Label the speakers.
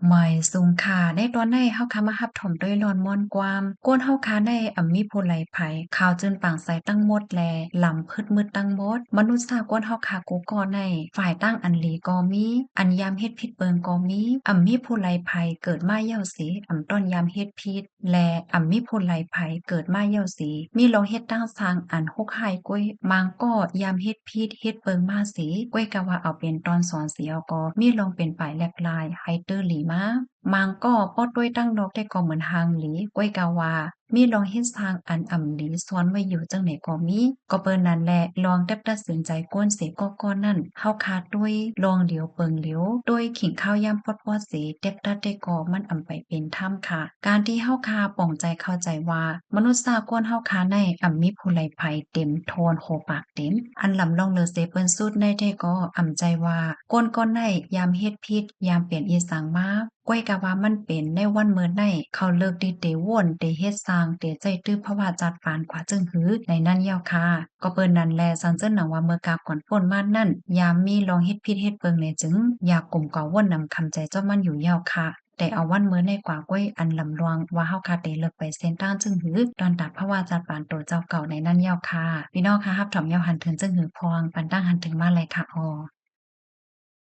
Speaker 1: หมายสูงค่ะในตอนในเฮาค่ะมารับถมด้วยร้อนม่อนกวามก้นเฮาค่ะได้มีผู้ไหลไผข่าวจืนปางใสตั้งหมดแลลำพึดมืดตั้งหมดมนุษย์สากวนเฮาค่ะกูก็ในฝ่ายตั้งอันหลีก็มีอันยามเฮ็ดผิดเปิงก็มีมีผู้ไหลไผเกิดมาเย้าสีต้อนยามเฮ็ดผิดและมีผู้ไหลไผเกิดมาเย้าสีมีลองเฮ็ดตั้งสร้างอันฮกหายก้อยมางก็ยามเฮ็ดผิดเฮ็ดเปิงมาสีก้อยกะว่าเอาเป็นตอนสอนเสียก็มีลองเป็นปลายแลบลายไฮเตอร์หลีมา มางก็ป้อด้วยตั้งดอกได้ก็เหมือนหางหลีก้วยกาวามีลองเฮ็ดสร้างอันหลีซ้อนไว้อยู่จังไหนก็มีก็เปิ้นนั่นแหละลองตัดสินใจก้นเสก็นั่นเฮาคาดด้วยลองเหลียวเปิงเหลียวด้วยขิงข้าวยามพอดเสตัดได้ก็มันไปเป็นถ้ำค่ะการที่เฮาคาป่องใจเข้าใจว่ามนุษย์สากลเฮาคาในมีผู้ไหลไผเต็มโทนโหปากเต็มอันลำลองเลอเสเปิ้นสุดได้ก็ใจว่าก้นก้อนในยามเฮ็ดผิดยามเปลี่ยนอีสังมา ก้อยกะว่ามันเป็นในวันเมื่อในเขาเลิกดีเตว่นเตเฮ็ดสร้างเตใจตื้อเพราะว่าจัดปานกว่าจึงหือในนั้นยาวค่ะก็เปิ้นนั่นแลสันเจิ้นหนังว่าเมื่อกาก่อนป่นมานั่นยามมีลองเฮ็ดผิดเฮ็ดเปิงเลยจึงอยากกลุ่มก่อว่นนำคำใจเจ้ามันอยู่ยาวค่ะแต่เอาวันเมื่อในกว่าก้อยอันลำลวงว่าเฮาคาเตเลิกไปเส้นต้านจึงหือตอนตัดเพราะว่าจัดปานโตเจ้าเก่าในนั้นยาวค่ะพี่น้องค่ะรับถอมยาวหันถึงจึงหือพองปันตั้งหันถึงมาเลยค่ะออ